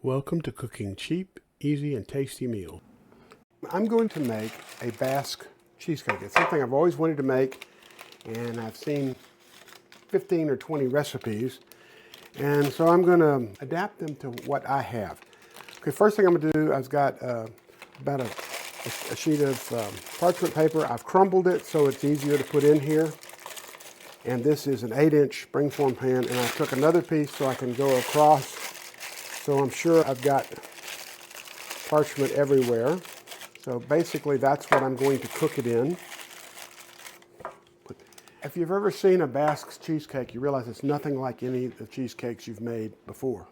Welcome to cooking cheap, easy, and tasty meals. I'm going to make a Basque cheesecake. It's something I've always wanted to make, and I've seen 15 or 20 recipes, and so I'm going to adapt them to what I have. Okay, first thing I'm going to do, I've got about a sheet of parchment paper. I've crumbled it so it's easier to put in here. And this is an 8-inch springform pan, and I took another piece so I can go across. So I'm sure I've got parchment everywhere. So basically that's what I'm going to cook it in. If you've ever seen a Basque cheesecake, you realize it's nothing like any of the cheesecakes you've made before.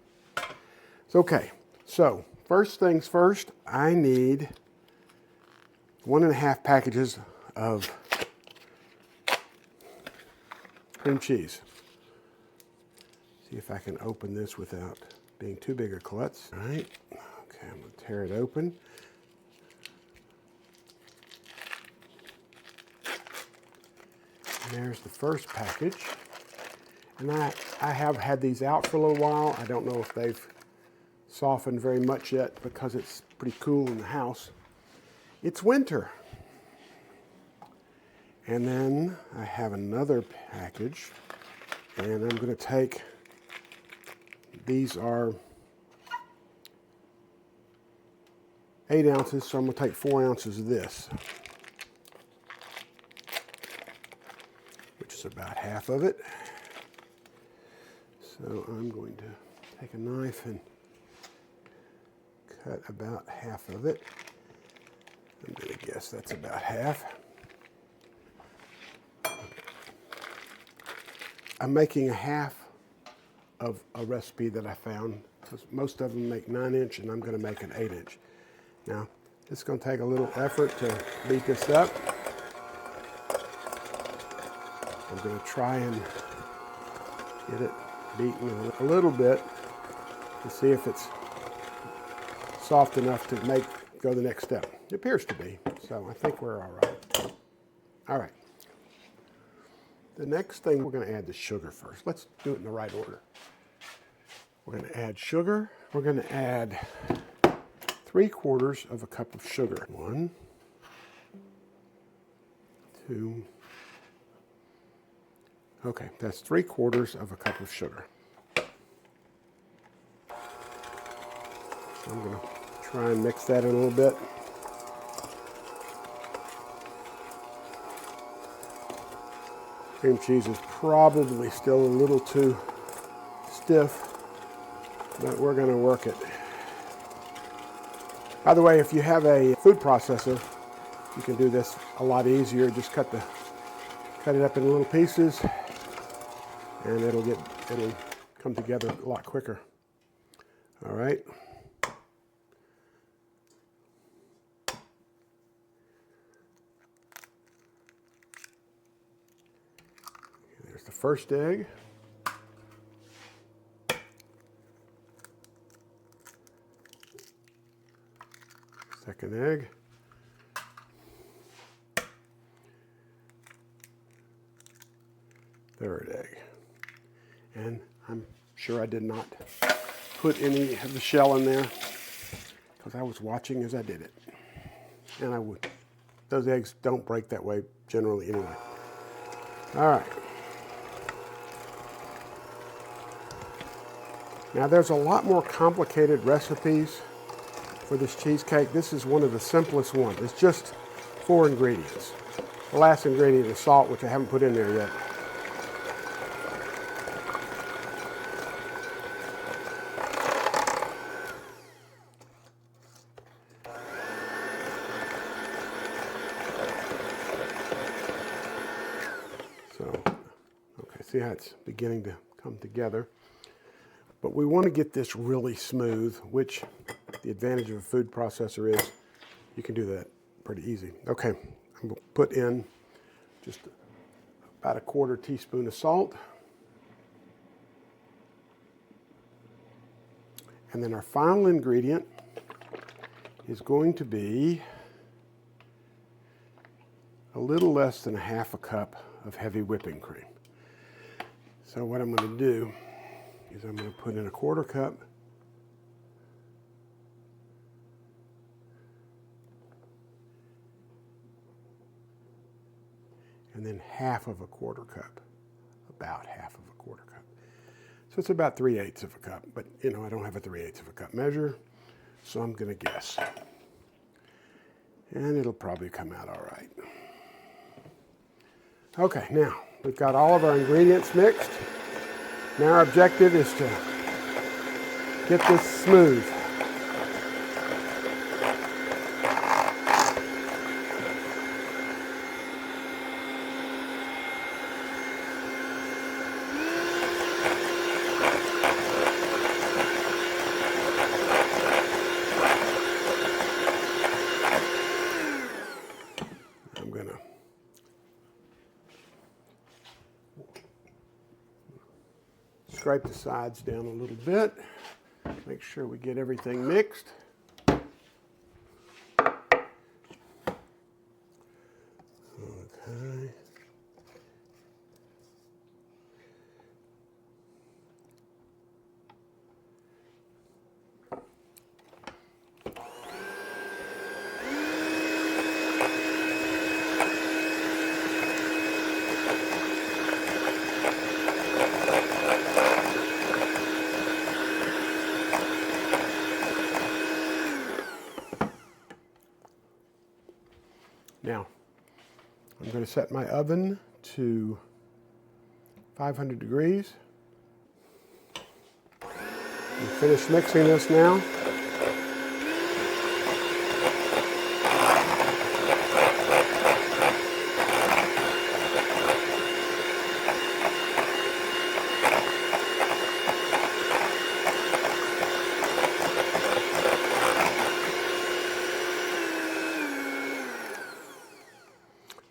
So, okay, so first things first, I need 1.5 packages of cream cheese. See if I can open this without being too big a klutz. All right, okay, I'm gonna tear it open. And there's the first package. And I have had these out for a little while. I don't know if they've softened very much yet because it's pretty cool in the house. It's winter. And then I have another package, and I'm going to take, these are 8 ounces, so I'm going to take 4 ounces of this, which is about half of it. So I'm going to take a knife and cut about half of it. I'm going to guess that's about half. I'm making a half of a recipe that I found, because most of them make 9-inch, and I'm going to make an 8-inch. Now, it's going to take a little effort to beat this up. I'm going to try and get it beaten a little bit to see if it's soft enough to go the next step. It appears to be, so I think we're all right. All right. The next thing, we're going to add the sugar first. Let's do it in the right order. We're going to add sugar. We're going to add 3/4 of a cup of sugar. 1, 2. Okay, that's 3/4 of a cup of sugar. So I'm going to try and mix that in a little bit. Cream cheese is probably still a little too stiff, but we're going to work it. By the way, if you have a food processor, you can do this a lot easier. Just cut it up in little pieces, and it'll come together a lot quicker. All right. There's the first egg. Second egg. Third egg. And I'm sure I did not put any of the shell in there because I was watching as I did it. And I would. Those eggs don't break that way generally anyway. All right. Now there's a lot more complicated recipes for this cheesecake. This is one of the simplest ones. It's just 4 ingredients. The last ingredient is salt, which I haven't put in there yet. So, okay, see how it's beginning to come together. But we want to get this really smooth, which the advantage of a food processor is you can do that pretty easy. Okay, I'm going to put in just about a 1/4 teaspoon of salt. And then our final ingredient is going to be a little less than 1/2 cup of heavy whipping cream. So what I'm going to do is I'm going to put in a 1/4 cup and then half of a quarter cup, about half of a quarter cup. So it's about 3/8 of a cup, but you know, I don't have a 3/8 of a cup measure, so I'm gonna guess. And it'll probably come out all right. Okay, now we've got all of our ingredients mixed. Now our objective is to get this smooth. I'm going to scrape the sides down a little bit. Make sure we get everything mixed. Okay. Now, I'm going to set my oven to 500 degrees. I'm finished mixing this now.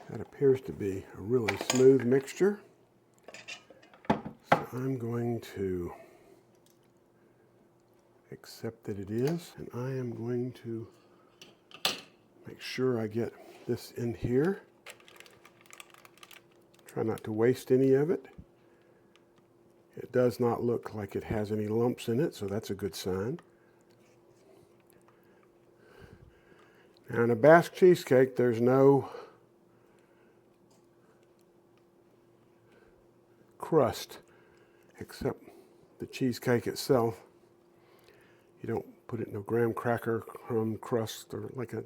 That appears to be a really smooth mixture. So I'm going to accept that it is, and I am going to make sure I get this in here. Try not to waste any of it. It does not look like it has any lumps in it, so that's a good sign. Now in a Basque cheesecake, there's no crust except the cheesecake itself. You don't put it in a graham cracker crumb crust or like a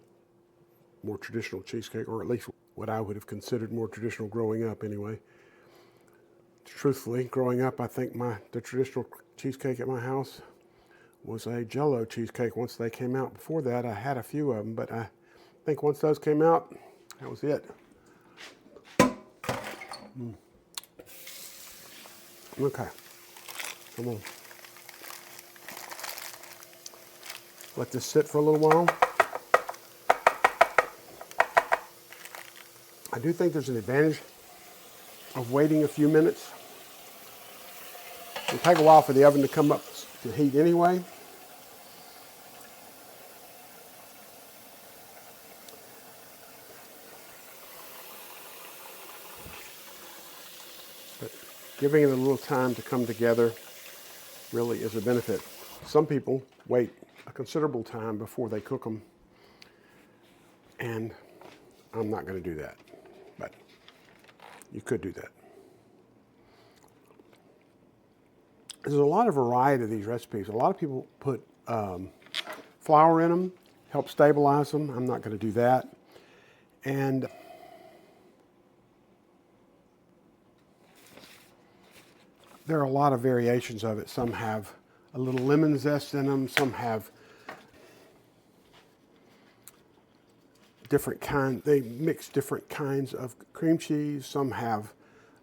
more traditional cheesecake, or at least what I would have considered more traditional growing up anyway. Truthfully, growing up, I think the traditional cheesecake at my house was a Jell-O cheesecake once they came out. Before that, I had a few of them, but I think once those came out, that was it. Okay, come on. Let this sit for a little while. I do think there's an advantage of waiting a few minutes. It'll take a while for the oven to come up to heat anyway. But giving it a little time to come together really is a benefit. Some people wait a considerable time before they cook them, and I'm not going to do that, but you could do that. There's a lot of variety of these recipes. A lot of people put flour in them, help stabilize them. I'm not going to do that. And there are a lot of variations of it. Some have a little lemon zest in them. Some have different kind. They mix different kinds of cream cheese. Some have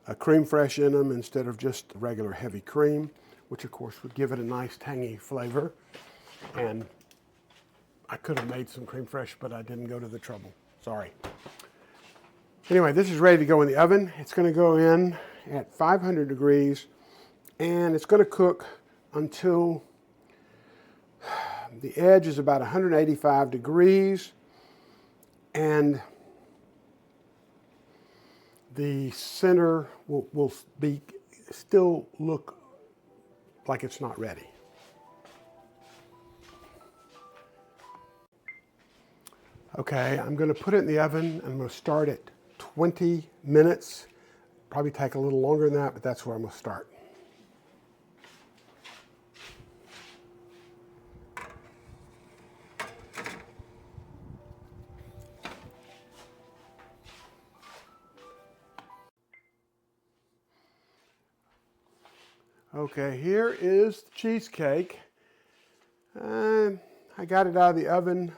a creme fraiche in them instead of just regular heavy cream, which of course would give it a nice tangy flavor. And I could have made some creme fraiche, but I didn't go to the trouble. Sorry. Anyway, this is ready to go in the oven. It's going to go in at 500 degrees, and it's going to cook until the edge is about 185 degrees, and the center will still look like it's not ready. Okay, I'm going to put it in the oven. I'm going to start at 20 minutes. Probably take a little longer than that, but that's where I'm going to start. Okay, here is the cheesecake. I got it out of the oven.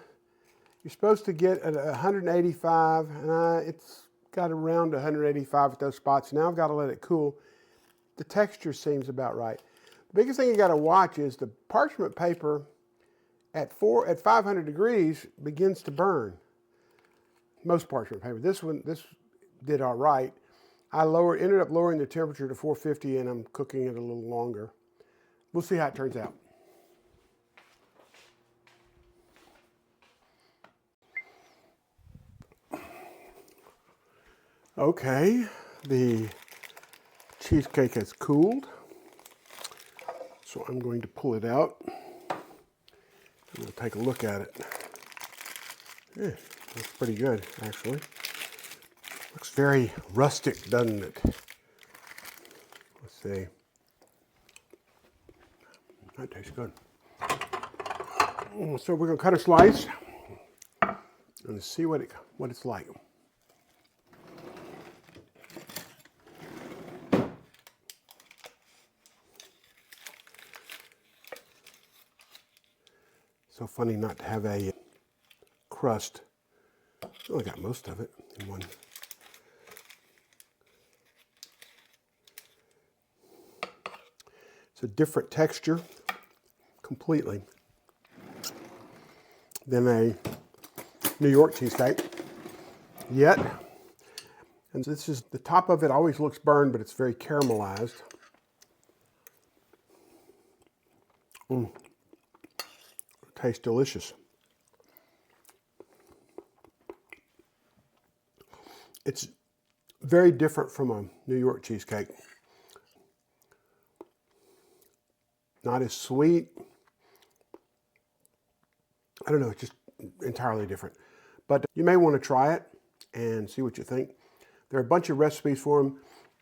You're supposed to get at 185, and it's got around 185 at those spots. Now I've got to let it cool. The texture seems about right. The biggest thing you got to watch is the parchment paper at 500 degrees begins to burn. Most parchment paper. This did all right. I ended up lowering the temperature to 450, and I'm cooking it a little longer. We'll see how it turns out. Okay, the cheesecake has cooled, so I'm going to pull it out. I'm going to take a look at it. Yeah, looks pretty good, actually. Looks very rustic, doesn't it? Let's see. That tastes good. So we're going to cut a slice and see what it's like. So funny not to have a crust. I only got most of it in one. It's a different texture completely than a New York cheesecake yet. And this is, the top of it always looks burned, but it's very caramelized. Tastes delicious. It's very different from a New York cheesecake. Not as sweet. I don't know, it's just entirely different. But you may want to try it and see what you think. There are a bunch of recipes for them.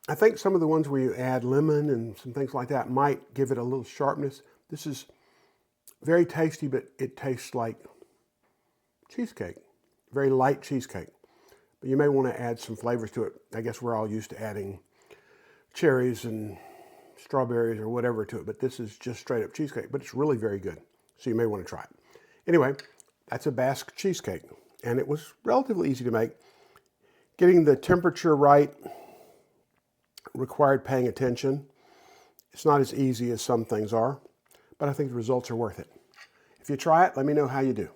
I think some of the ones where you add lemon and some things like that might give it a little sharpness. This is very tasty, but it tastes like cheesecake. Very light cheesecake. But you may want to add some flavors to it. I guess we're all used to adding cherries and strawberries or whatever to it, but this is just straight up cheesecake, but it's really very good. So you may want to try it. Anyway, that's a Basque cheesecake, and it was relatively easy to make. Getting the temperature right required paying attention. It's not as easy as some things are, but I think the results are worth it. If you try it, let me know how you do.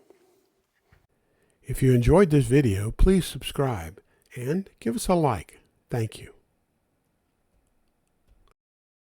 If you enjoyed this video, please subscribe and give us a like. Thank you.